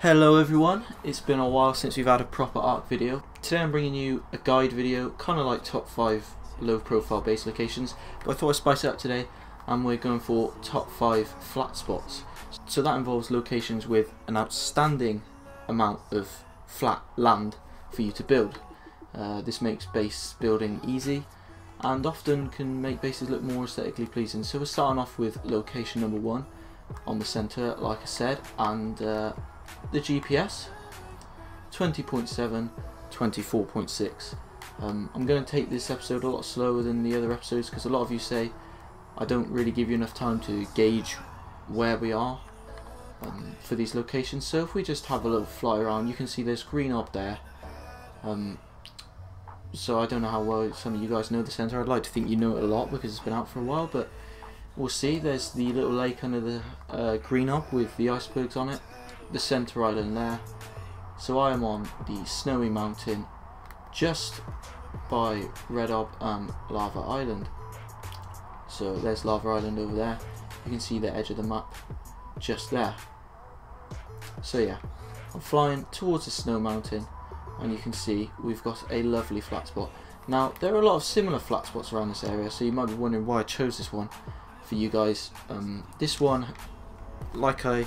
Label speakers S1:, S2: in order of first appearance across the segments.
S1: Hello everyone, it's been a while since we've had a proper Ark video. Today I'm bringing you a guide video, kind of like top 5 low profile base locations, but I thought I'd spice it up today and we're going for top 5 flat spots. So that involves locations with an outstanding amount of flat land for you to build. This makes base building easy and often can make bases look more aesthetically pleasing. So we're starting off with location number 1 on the centre, like I said, and the GPS 20.7, 24.6. I'm going to take this episode a lot slower than the other episodes because a lot of you say I don't really give you enough time to gauge where we are for these locations. So if we just have a little fly around, you can see there's green up there. So I don't know how well some of you guys know the centre. I'd like to think you know it a lot because it's been out for a while, but we'll see. There's the little lake under the green up with the icebergs on it. The centre island there. So I am on the snowy mountain just by Red Ob and Lava Island. So there's Lava Island over there. You can see the edge of the map just there. So yeah, I'm flying towards the snow mountain and you can see we've got a lovely flat spot. Now there are a lot of similar flat spots around this area, so you might be wondering why I chose this one for you guys. This one, like I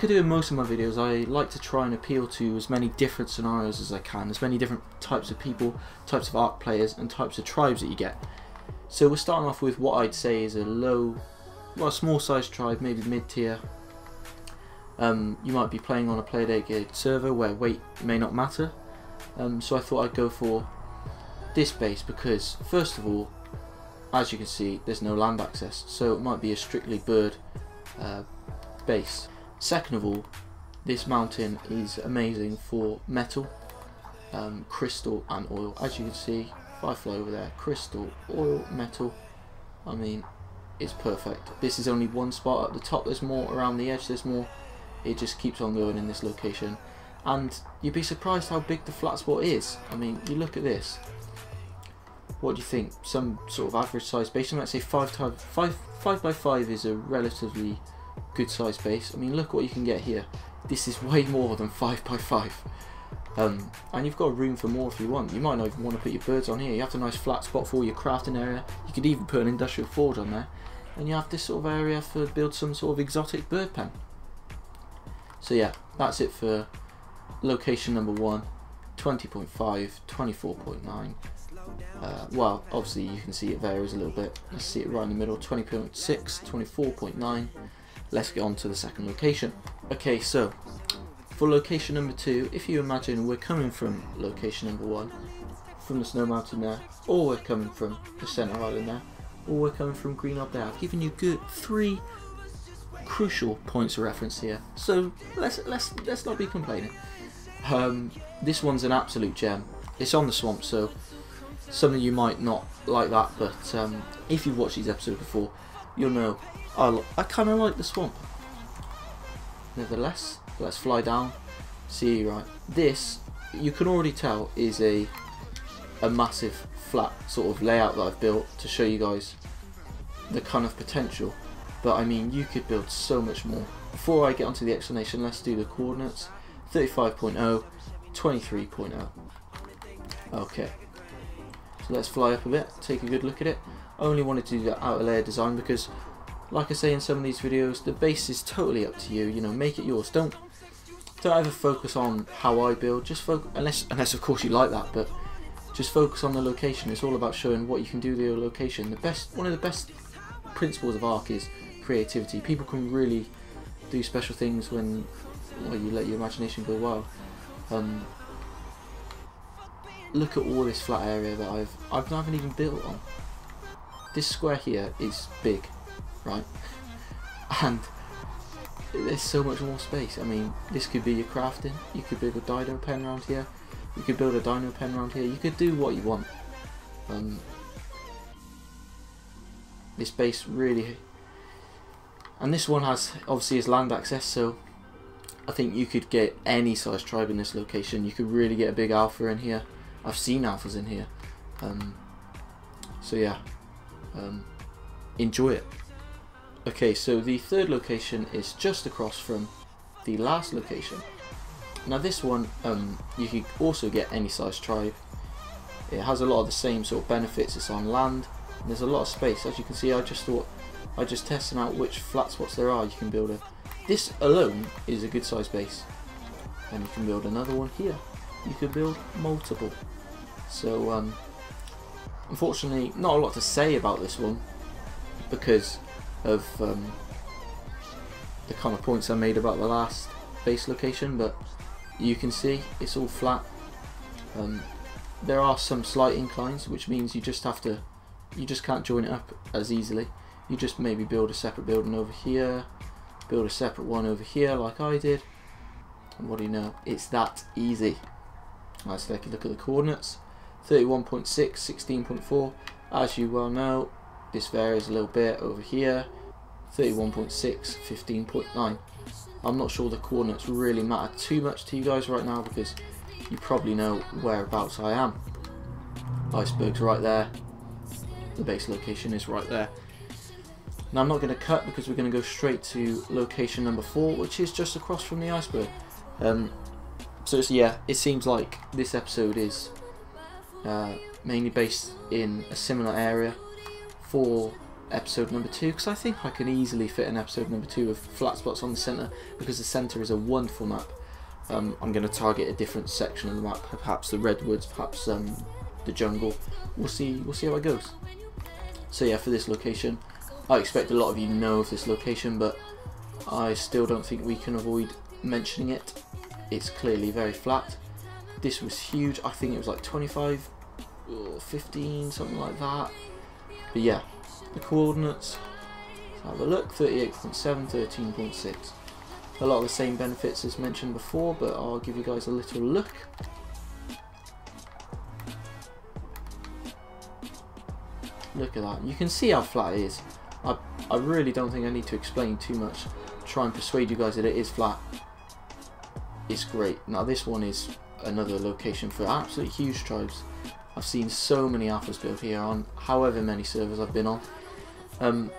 S1: do in most of my videos, I like to try and appeal to as many different scenarios as I can, as many different types of people, types of Ark players and types of tribes that you get. So we're starting off with what I'd say is a small sized tribe, maybe mid tier. You might be playing on a player dedicated server where weight may not matter. So I thought I'd go for this base because first of all, as you can see, there's no land access, so it might be a strictly bird base. Second of all, this mountain is amazing for metal, crystal and oil. As you can see, if I fly over there, crystal, oil, metal, I mean, it's perfect. This is only one spot. At the top there's more, around the edge there's more. It just keeps on going in this location. And you'd be surprised how big the flat spot is. I mean, you look at this. What do you think? Some sort of average size base? I might say 5 by 5 is a relatively good size base. I mean, look what you can get here. This is way more than 5 by 5. And you've got room for more if you want. You might not even want to put your birds on here. You have a nice flat spot for your crafting area. You could even put an industrial forge on there, and you have this sort of area for build some sort of exotic bird pen. So yeah, that's it for location number 1. 20.5, 24.9. Well, obviously you can see it varies a little bit. Let's see it right in the middle, 20.6, 24.9. Let's get on to the second location. Okay, so for location number 2, if you imagine we're coming from location number 1, from the snow mountain there, or we're coming from the centre island there, or we're coming from green up there, I've given you good 3 crucial points of reference here. So let's not be complaining. This one's an absolute gem. It's on the swamp, so some of you might not like that, but if you've watched these episodes before, you'll know I kind of like the swamp. Nevertheless, let's fly down. See, right, this, you can already tell, is a massive flat sort of layout that I've built to show you guys the kind of potential. But I mean, you could build so much more. Before I get onto the explanation, let's do the coordinates. 35.0, 23.0. Okay, so let's fly up a bit, take a good look at it. I only wanted to do that outer layer design because, like I say in some of these videos, the base is totally up to you. You know, make it yours. Don't ever focus on how I build. Just focus, unless of course you like that, but just focus on the location. It's all about showing what you can do with your location. One of the best principles of Ark is creativity. People can really do special things when you let your imagination go wild. Look at all this flat area that I haven't even built on. This square here is big, right? And there's so much more space. I mean, this could be your crafting. You could build a dino pen around here. You could build a dino pen around here. You could do what you want. This base really, and this one has obviously is land access, so I think you could get any size tribe in this location. You could really get a big alpha in here. I've seen alphas in here. So yeah, enjoy it. Okay, so the third location is just across from the last location. Now this one, you could also get any size tribe. It has a lot of the same sort of benefits. It's on land, and there's a lot of space. As you can see, I just testing out which flat spots there are. You can build this alone is a good size base, and you can build another one here. You could build multiple. So unfortunately, not a lot to say about this one because of the kind of points I made about the last base location, but you can see it's all flat. There are some slight inclines, which means you just can't join it up as easily. You just maybe build a separate building over here, build a separate one over here like I did, and what do you know, it's that easy. Let's take a look at the coordinates. 31.6, 16.4. As you well know, this varies a little bit over here. 31.6, 15.9. I'm not sure the coordinates really matter too much to you guys right now because you probably know whereabouts I am. Iceberg's right there. The base location is right there. Now I'm not going to cut because we're going to go straight to location number 4, which is just across from the iceberg. So yeah, it seems like this episode is mainly based in a similar area for episode number 2, because I think I can easily fit an episode number 2 of flat spots on the centre, because the centre is a wonderful map. I'm going to target a different section of the map, perhaps the redwoods, perhaps the jungle. We'll see how it goes. So yeah, for this location, I expect a lot of you know of this location, but I still don't think we can avoid mentioning it. It's clearly very flat. This was huge. I think it was like 25 or 15, something like that. But yeah, the coordinates, let's have a look. 38.7, 13.6. A lot of the same benefits as mentioned before, but I'll give you guys a little look. Look at that. You can see how flat it is. I really don't think I need to explain too much. Try and persuade you guys that it is flat. It's great. Now this one is another location for absolutely huge tribes. I've seen so many alphas built here on however many servers I've been on. And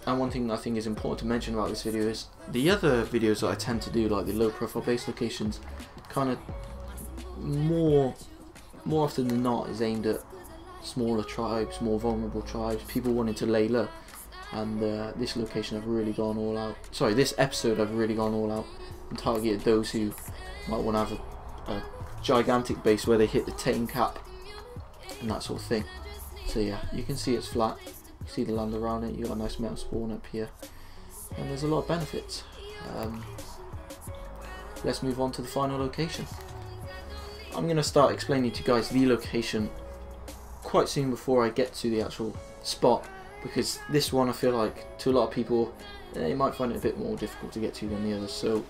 S1: one thing that I think is important to mention about this video is the other videos that I tend to do, like the low profile base locations, kind of more often than not is aimed at smaller tribes, more vulnerable tribes, people wanting to lay low. And this location I've really gone all out. Sorry, this episode I've really gone all out and targeted those who might want to have a gigantic base where they hit the tame cap and that sort of thing. So yeah, you can see it's flat. You see the land around it. You got a nice metal spawn up here, and there's a lot of benefits. Let's move on to the final location. I'm going to start explaining to you guys the location quite soon before I get to the actual spot, because this one I feel like to a lot of people they might find it a bit more difficult to get to than the others. So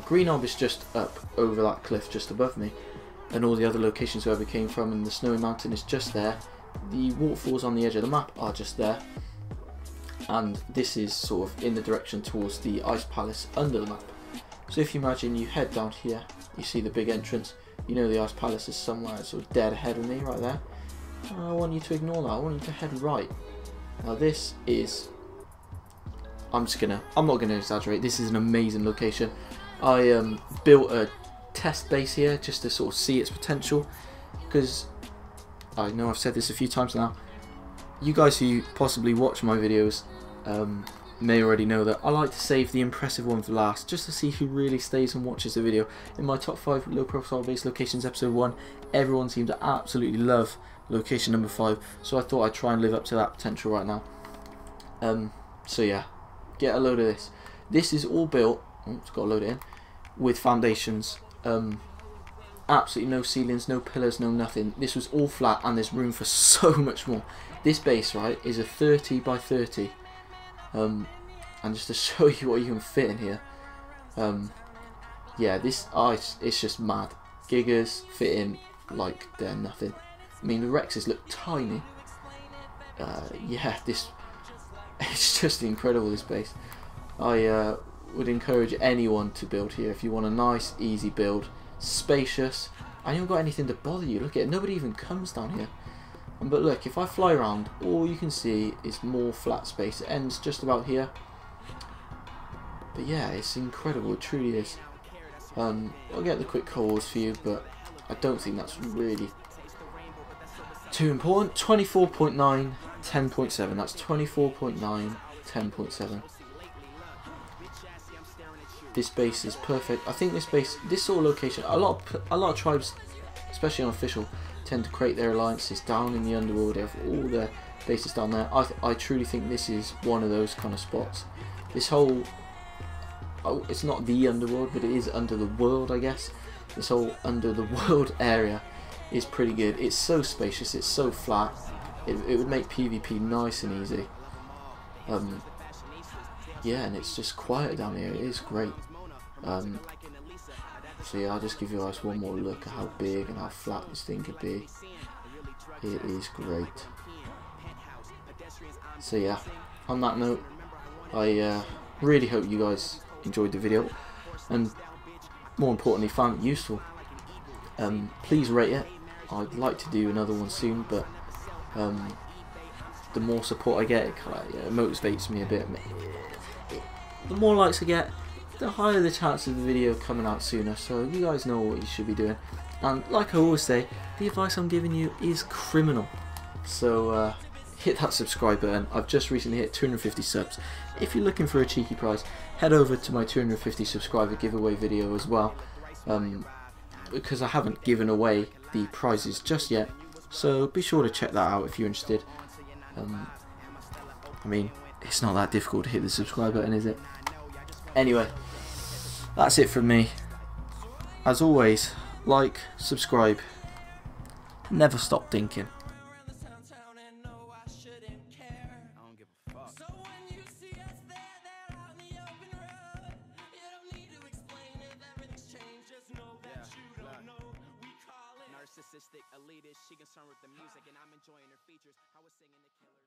S1: Green Orb is just up over that cliff just above me, and all the other locations where we came from, and the Snowy Mountain is just there. The waterfalls on the edge of the map are just there, and this is sort of in the direction towards the Ice Palace under the map. So if you imagine you head down here, you see the big entrance, you know the Ice Palace is somewhere sort of dead ahead of me right there. I want you to ignore that, I want you to head right. Now this is, I'm not gonna exaggerate, this is an amazing location. I built a test base here just to sort of see its potential, because I know I've said this a few times now. You guys who possibly watch my videos may already know that I like to save the impressive one for last, just to see who really stays and watches the video. In my top 5 low profile base locations episode 1, everyone seemed to absolutely love location number 5, so I thought I'd try and live up to that potential right now. So yeah, get a load of this. This is all built, it's got to load it in, with foundations. Absolutely no ceilings, no pillars, no nothing. This was all flat, and there's room for so much more. This base, right, is a 30 by 30. And just to show you what you can fit in here, yeah, this ice, it's just mad. Gigas fit in like they're nothing. I mean, the Rexes look tiny. Yeah, it's just incredible, this base. I would encourage anyone to build here if you want a nice, easy build. Spacious, and you haven't got anything to bother you. Look at it, nobody even comes down here. But look, if I fly around, all you can see is more flat space. It ends just about here. But yeah, it's incredible, it truly is. I'll get the quick calls for you, but I don't think that's really too important. 24.9, 10.7. That's 24.9, 10.7. This base is perfect. I think this sort of location, a lot of tribes, especially unofficial, tend to create their alliances down in the underworld. They have all their bases down there. I truly think this is one of those kind of spots. This whole, oh, it's not the underworld, but it is under the world, I guess. This whole under the world area is pretty good. It's so spacious. It's so flat. It would make PvP nice and easy. Yeah, and it's just quiet down here. It is great. So yeah, I'll just give you guys one more look at how big and how flat this thing could be. It is great. So yeah, on that note, I really hope you guys enjoyed the video, and more importantly found it useful. Please rate it. I'd like to do another one soon, but the more support I get, it kind of, it motivates me a bit. The more likes I get, the higher the chance of the video coming out sooner, so you guys know what you should be doing. And like I always say, the advice I'm giving you is criminal. So hit that subscribe button. I've just recently hit 250 subs. If you're looking for a cheeky prize, head over to my 250 subscriber giveaway video as well, because I haven't given away the prizes just yet, so be sure to check that out if you're interested. I mean, it's not that difficult to hit the subscribe button, is it? Anyway, that's it from me. As always, like, subscribe, never stop thinking.
S2: Narcissistic, elitist, she concerned with the music and I'm enjoying her features. I was singing the killer.